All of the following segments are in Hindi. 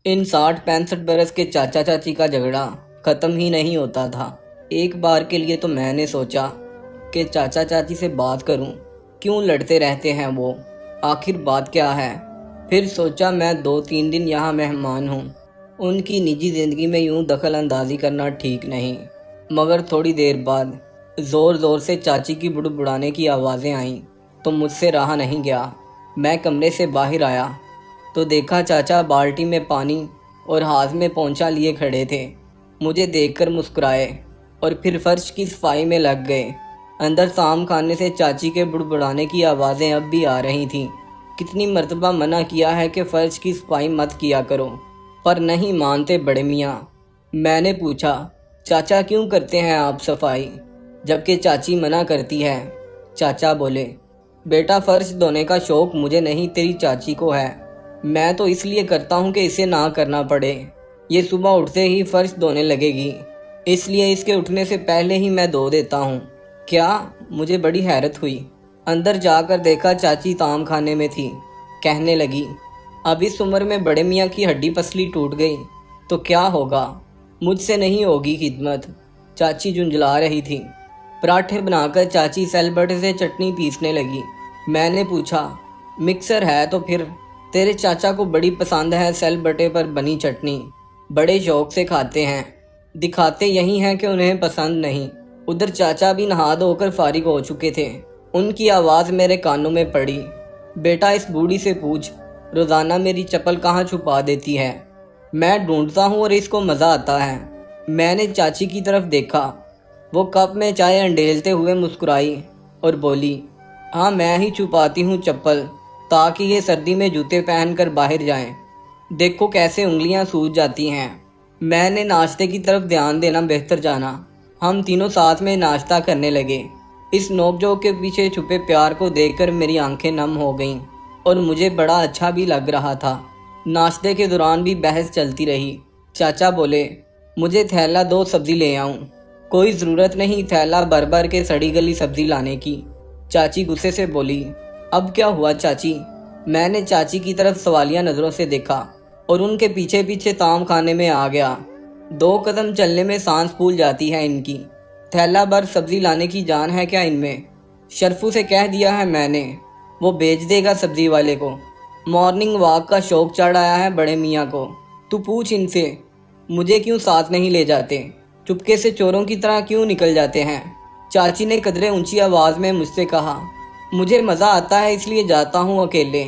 इन 60-65 बरस के चाचा चाची का झगड़ा ख़त्म ही नहीं होता था। एक बार के लिए तो मैंने सोचा कि चाचा चाची से बात करूं, क्यों लड़ते रहते हैं वो, आखिर बात क्या है। फिर सोचा मैं 2-3 दिन यहाँ मेहमान हूँ, उनकी निजी ज़िंदगी में यूं दखल अंदाजी करना ठीक नहीं। मगर थोड़ी देर बाद ज़ोर ज़ोर से चाची की बुड़बुड़ाने की आवाज़ें आईं तो मुझसे रहा नहीं गया। मैं कमरे से बाहर आया तो देखा चाचा बाल्टी में पानी और हाथ में पोंछा लिए खड़े थे। मुझे देखकर मुस्कुराए और फिर फर्श की सफाई में लग गए। अंदर शाम खाने से चाची के बुड़बुड़ाने की आवाज़ें अब भी आ रही थीं। कितनी मर्तबा मना किया है कि फर्श की सफाई मत किया करो, पर नहीं मानते बड़े मियाँ। मैंने पूछा, चाचा क्यों करते हैं आप सफाई, जबकि चाची मना करती है। चाचा बोले, बेटा फर्श धोने का शौक मुझे नहीं, तेरी चाची को है। मैं तो इसलिए करता हूँ कि इसे ना करना पड़े। ये सुबह उठते ही फर्श धोने लगेगी, इसलिए इसके उठने से पहले ही मैं धो देता हूँ। क्या? मुझे बड़ी हैरत हुई। अंदर जाकर देखा चाची ताम खाने में थी। कहने लगी, अब इस उम्र में बड़े मियाँ की हड्डी पसली टूट गई तो क्या होगा, मुझसे नहीं होगी खिदमत। चाची झुंझला रही थी। पराठे बनाकर चाची सेलबटे से चटनी पीसने लगी। मैंने पूछा, मिक्सर है तो फिर? तेरे चाचा को बड़ी पसंद है सेलबटे पर बनी चटनी, बड़े शौक से खाते हैं। दिखाते यही हैं कि उन्हें पसंद नहीं। उधर चाचा भी नहा धोकर फारिग हो चुके थे। उनकी आवाज़ मेरे कानों में पड़ी, बेटा इस बूढ़ी से पूछ, रोज़ाना मेरी चप्पल कहाँ छुपा देती है। मैं ढूंढता हूँ और इसको मज़ा आता है। मैंने चाची की तरफ देखा। वो कप में चाय अंडेलते हुए मुस्कुराई और बोली, हाँ मैं ही छुपाती हूँ चप्पल, ताकि ये सर्दी में जूते पहनकर बाहर जाएं। देखो कैसे उंगलियां सूज जाती हैं। मैंने नाश्ते की तरफ ध्यान देना बेहतर जाना। हम तीनों साथ में नाश्ता करने लगे। इस नोकझोंक के पीछे छुपे प्यार को देखकर मेरी आंखें नम हो गईं और मुझे बड़ा अच्छा भी लग रहा था। नाश्ते के दौरान भी बहस चलती रही। चाचा बोले, मुझे थैला 2 सब्जी ले आऊं। कोई ज़रूरत नहीं थैला भर भर के सड़ी गली सब्जी लाने की। चाची गुस्से से बोली, अब क्या हुआ चाची? मैंने चाची की तरफ सवालिया नज़रों से देखा और उनके पीछे पीछे ताम खाने में आ गया। 2 कदम चलने में सांस फूल जाती है इनकी। थैला भर सब्जी लाने की जान है क्या इनमें? शर्फू से कह दिया है मैंने, वो बेच देगा सब्जी वाले को। मॉर्निंग वॉक का शौक चढ़ आया है बड़े मियाँ को। तू पूछ इनसे, मुझे क्यों साथ नहीं ले जाते, चुपके से चोरों की तरह क्यों निकल जाते हैं। चाची ने कदरे ऊंची आवाज़ में मुझसे कहा, मुझे मज़ा आता है इसलिए जाता हूँ अकेले।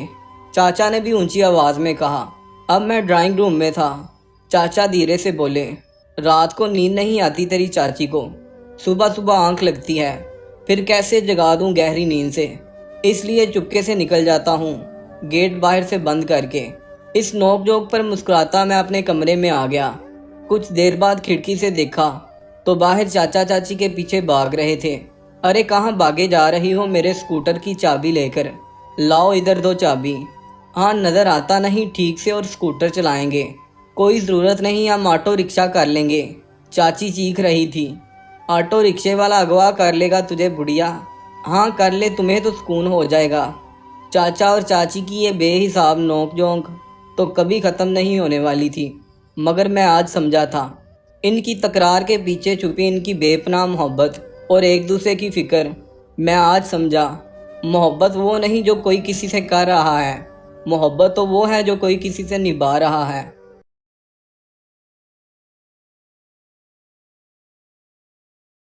चाचा ने भी ऊंची आवाज़ में कहा। अब मैं ड्राइंग रूम में था। चाचा धीरे से बोले, रात को नींद नहीं आती तेरी चाची को, सुबह सुबह आंख लगती है, फिर कैसे जगा दूँ गहरी नींद से, इसलिए चुपके से निकल जाता हूँ, गेट बाहर से बंद करके। इस नोकझोंक पर मुस्कुराता मैं अपने कमरे में आ गया। कुछ देर बाद खिड़की से देखा तो बाहर चाचा चाची के पीछे भाग रहे थे। अरे कहाँ भागे जा रही हो मेरे स्कूटर की चाबी लेकर, लाओ इधर दो चाबी। हाँ नज़र आता नहीं ठीक से और स्कूटर चलाएंगे, कोई ज़रूरत नहीं हम ऑटो रिक्शा कर लेंगे। चाची चीख रही थी, ऑटो रिक्शे वाला अगवा कर लेगा तुझे बुढ़िया। हाँ कर ले, तुम्हें तो सुकून हो जाएगा। चाचा और चाची की ये बेहिसाब नोक-झोंक तो कभी ख़त्म नहीं होने वाली थी, मगर मैं आज समझा था इनकी तकरार के पीछे छुपी इनकी बेपनाह मोहब्बत और एक दूसरे की फिक्र। मैं आज समझा, मोहब्बत वो नहीं जो कोई किसी से कर रहा है, मोहब्बत तो वो है जो कोई किसी से निभा रहा है।